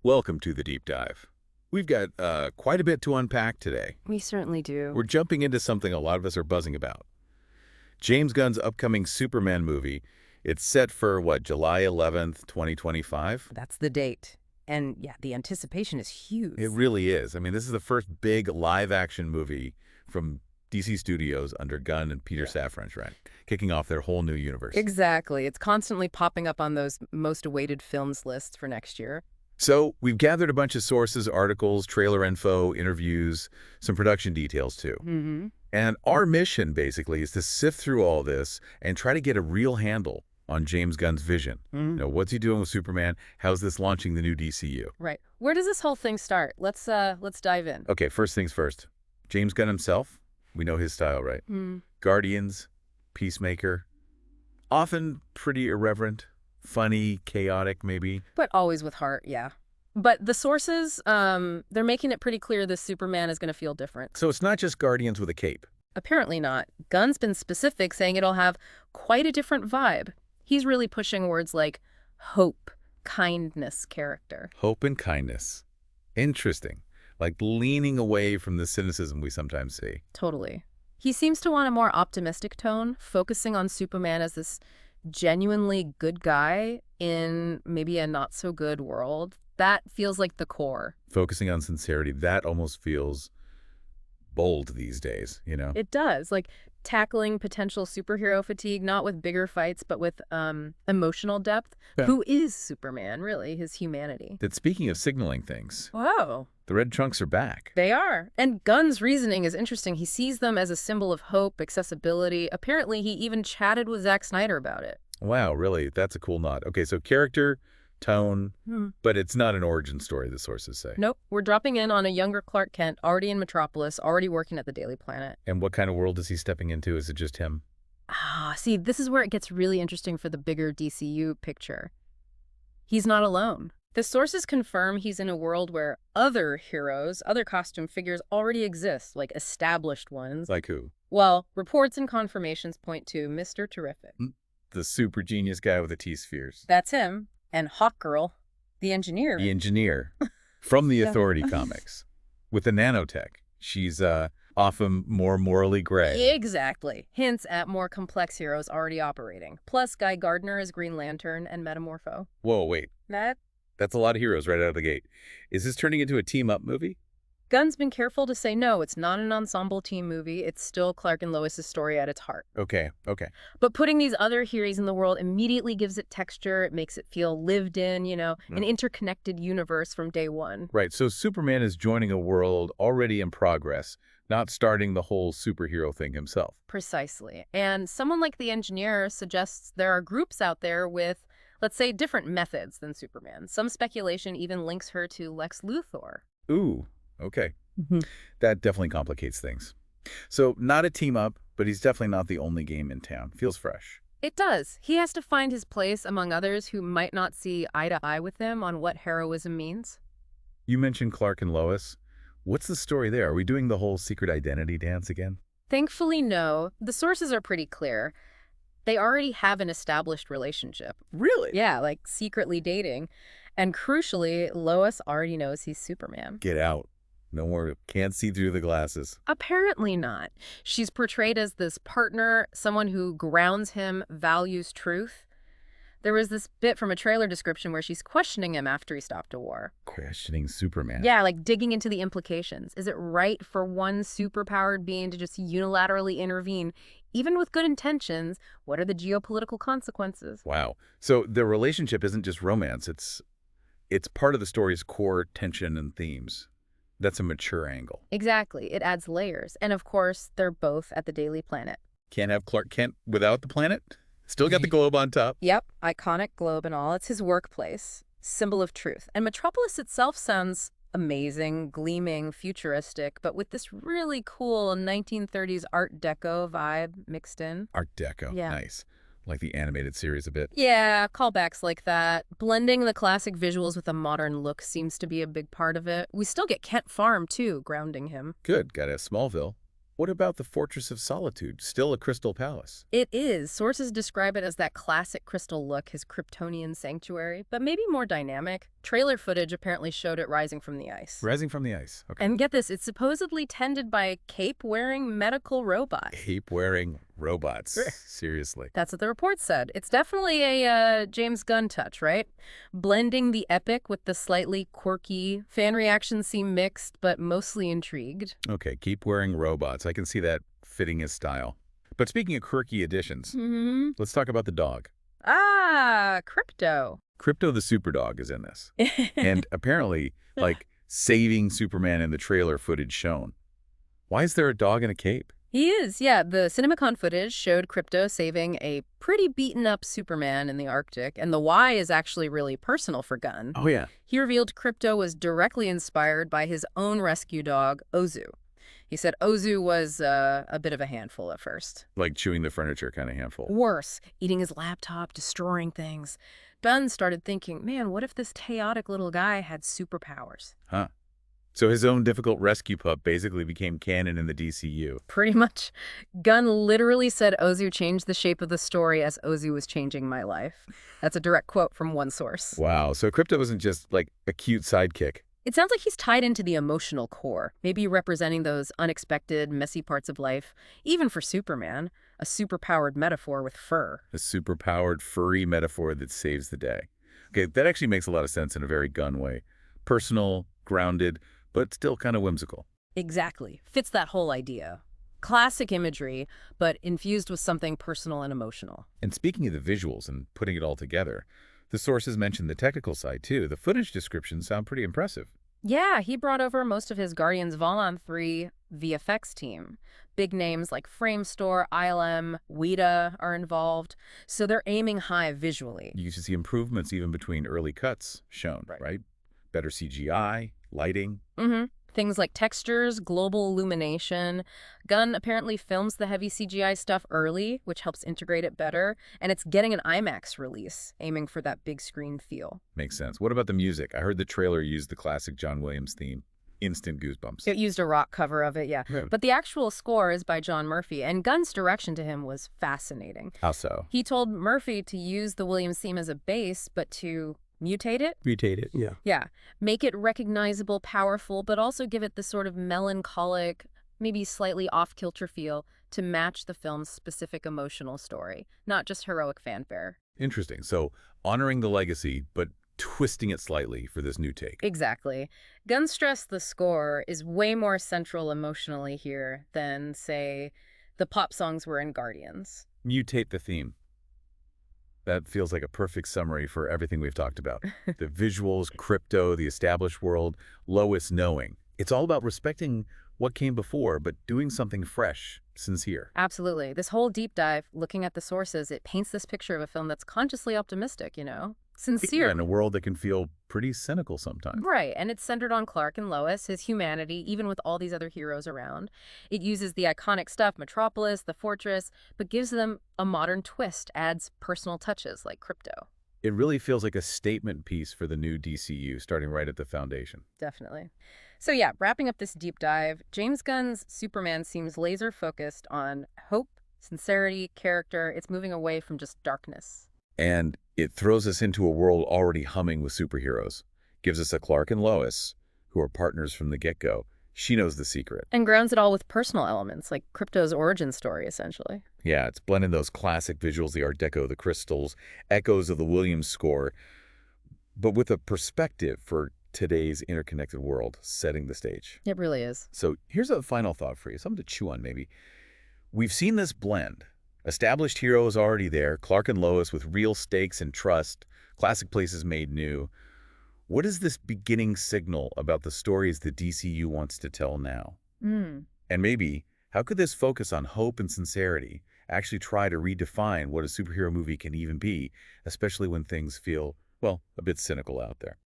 Welcome to the deep dive. We've got quite a bit to unpack today. We certainly do. We're jumping into something a lot of us are buzzing about. James Gunn's upcoming Superman movie. It's set for, what, July 11th, 2025? That's the date. And yeah, the anticipation is huge. It really is. I mean, this is the first big live-action movie from DC Studios under Gunn and Peter Safran, right? Kicking off their whole new universe. Exactly. It's constantly popping up on those most awaited films lists for next year. So we've gathered a bunch of sources, articles, trailer info, interviews, some production details too. Mm-hmm. And our mission, basically, is to sift through all this and try to get a real handle on James Gunn's vision. Mm-hmm. You know, what's he doing with Superman? How's this launching the new DCU? Right. Where does this whole thing start? Let's dive in. Okay, first things first. James Gunn himself, we know his style, right? Guardians, Peacemaker, often pretty irreverent, funny, chaotic, maybe. But always with heart, yeah. But the sources, they're making it pretty clear this Superman is going to feel different. So it's not just Guardians with a cape. Apparently not. Gunn's been specific, saying it'll have quite a different vibe. He's really pushing words like hope, kindness, character. Hope and kindness. Interesting. Like leaning away from the cynicism we sometimes see. Totally. He seems to want a more optimistic tone, focusing on Superman as this genuinely good guy in maybe a not-so-good world. That feels like the core. Focusing on sincerity, that almost feels bold these days, you know? It does. Like tackling potential superhero fatigue, not with bigger fights, but with emotional depth. Yeah. Who is Superman, really? His humanity. That speaking of signaling things, Whoa. the red trunks are back. They are. And Gunn's reasoning is interesting. He sees them as a symbol of hope, accessibility. Apparently, he even chatted with Zack Snyder about it. Wow, really? That's a cool nod. Okay, so character, tone, but it's not an origin story, the sources say. Nope. We're dropping in on a younger Clark Kent, already in Metropolis, already working at the Daily Planet. And what kind of world is he stepping into? Is it just him? See, this is where it gets really interesting for the bigger DCU picture. He's not alone. The sources confirm he's in a world where other heroes, other costume figures already exist, like established ones. Like who? Well, reports and confirmations point to Mr. Terrific. The super genius guy with the T-spheres. That's him. And Hawkgirl, the engineer. The engineer from the Yeah. Authority comics. With the nanotech. She's often more morally gray. Exactly. Hints at more complex heroes already operating. Plus, Guy Gardner as Green Lantern and Metamorpho. Whoa, wait. That's a lot of heroes right out of the gate. Is this turning into a team-up movie? Gunn's been careful to say no, it's not an ensemble team movie. It's still Clark and Lois' story at its heart. Okay. But putting these other heroes in the world immediately gives it texture. It makes it feel lived in, an interconnected universe from day one. Right, so Superman is joining a world already in progress, not starting the whole superhero thing himself. Precisely. And someone like the engineer suggests there are groups out there with, let's say, different methods than Superman. Some speculation even links her to Lex Luthor. Ooh, okay. That definitely complicates things. So not a team-up, but he's definitely not the only game in town. Feels fresh. It does. He has to find his place among others who might not see eye to eye with him on what heroism means. You mentioned Clark and Lois. What's the story there? Are we doing the whole secret identity dance again? Thankfully, no. The sources are pretty clear. They already have an established relationship. Really? Yeah, like secretly dating. And crucially, Lois already knows he's Superman. Get out. No more, can't see through the glasses. Apparently not. She's portrayed as this partner, someone who grounds him, values truth. There was this bit from a trailer description where she's questioning him after he stopped a war. Questioning Superman. Yeah, like digging into the implications. Is it right for one superpowered being to just unilaterally intervene, even with good intentions? What are the geopolitical consequences? Wow. So their relationship isn't just romance. It's part of the story's core tension and themes. That's a mature angle. Exactly. It adds layers. And of course, they're both at the Daily Planet. Can't have Clark Kent without the planet? Still got the globe on top. Yep, iconic globe and all. It's his workplace, symbol of truth. And Metropolis itself sounds amazing, gleaming, futuristic, but with this really cool 1930s Art Deco vibe mixed in. Art Deco. Yeah. Nice. Like the animated series a bit. Yeah, callbacks like that. Blending the classic visuals with a modern look seems to be a big part of it. We still get Kent Farm, too, grounding him. Good. Got a Smallville. What about the Fortress of Solitude? Still a crystal palace. It is. Sources describe it as that classic crystal look, his Kryptonian sanctuary, but maybe more dynamic. Trailer footage apparently showed it rising from the ice. Rising from the ice. Okay. And get this, it's supposedly tended by cape-wearing medical robots. Cape-wearing robots. Seriously. That's what the report said. It's definitely a James Gunn touch, right? Blending the epic with the slightly quirky. Fan reactions seem mixed, but mostly intrigued. Okay, keep-wearing robots. I can see that fitting his style. But speaking of quirky additions, let's talk about the dog. Ah, Krypto. Krypto the Superdog is in this. And apparently, like, saving Superman in the trailer footage shown. Why is there a dog in a cape? He is, yeah. The CinemaCon footage showed Krypto saving a pretty beaten-up Superman in the Arctic, and the why is actually really personal for Gunn. Oh, yeah. He revealed Krypto was directly inspired by his own rescue dog, Ozu. He said Ozu was a bit of a handful at first. Like chewing the furniture kind of handful. Worse, eating his laptop, destroying things. Gunn started thinking, man, what if this chaotic little guy had superpowers? Huh. So his own difficult rescue pup basically became canon in the DCU. Pretty much. Gunn literally said Ozu changed the shape of the story as Ozu was changing my life. That's a direct quote from one source. Wow. So Krypto wasn't just like a cute sidekick. It sounds like he's tied into the emotional core, maybe representing those unexpected, messy parts of life. Even for Superman, a superpowered metaphor with fur. A superpowered, furry metaphor that saves the day. Okay, that actually makes a lot of sense in a very Gunn way. Personal, grounded, but still kind of whimsical. Exactly. Fits that whole idea. Classic imagery, but infused with something personal and emotional. And speaking of the visuals and putting it all together, the sources mentioned the technical side, too. The footage descriptions sound pretty impressive. Yeah, he brought over most of his Guardians Vol 3 VFX team. Big names like Framestore, ILM, Weta are involved, so they're aiming high visually. You should see improvements even between early cuts shown, right? Better CGI, lighting. Things like textures, global illumination. Gunn apparently films the heavy CGI stuff early, which helps integrate it better, and it's getting an IMAX release, aiming for that big screen feel. Makes sense. What about the music? I heard the trailer used the classic John Williams theme. Instant goosebumps. It used a rock cover of it, yeah. But the actual score is by John Murphy, and Gunn's direction to him was fascinating. How so? He told Murphy to use the Williams theme as a base, but to mutate it? Mutate it, yeah. Yeah. Make it recognizable, powerful, but also give it this sort of melancholic, maybe slightly off-kilter feel to match the film's specific emotional story, not just heroic fanfare. Interesting. So honoring the legacy, but twisting it slightly for this new take. Exactly. Gunn stressed the score is way more central emotionally here than, say, the pop songs were in Guardians. Mutate the theme. That feels like a perfect summary for everything we've talked about. The visuals, Krypto, the established world, Lois knowing. It's all about respecting what came before, but doing something fresh, sincere. Absolutely. This whole deep dive, looking at the sources, it paints this picture of a film that's consciously optimistic, you know? Sincere. Yeah, in a world that can feel pretty cynical sometimes. Right, and it's centered on Clark and Lois, his humanity, even with all these other heroes around. It uses the iconic stuff, Metropolis, the Fortress, but gives them a modern twist, adds personal touches like Krypto. It really feels like a statement piece for the new DCU, starting right at the foundation. Definitely. So yeah, wrapping up this deep dive, James Gunn's Superman seems laser-focused on hope, sincerity, character. It's moving away from just darkness. And it throws us into a world already humming with superheroes. Gives us a Clark and Lois, who are partners from the get-go. She knows the secret. And grounds it all with personal elements, like Krypto's origin story, essentially. Yeah, it's blending those classic visuals, the Art Deco, the crystals, echoes of the Williams score, but with a perspective for today's interconnected world, setting the stage. It really is. So here's a final thought for you, something to chew on maybe. We've seen this blend. Established heroes already there, Clark and Lois with real stakes and trust, classic places made new. What is this beginning signal about the stories the DCU wants to tell now? And maybe, how could this focus on hope and sincerity actually try to redefine what a superhero movie can even be, especially when things feel, well, a bit cynical out there?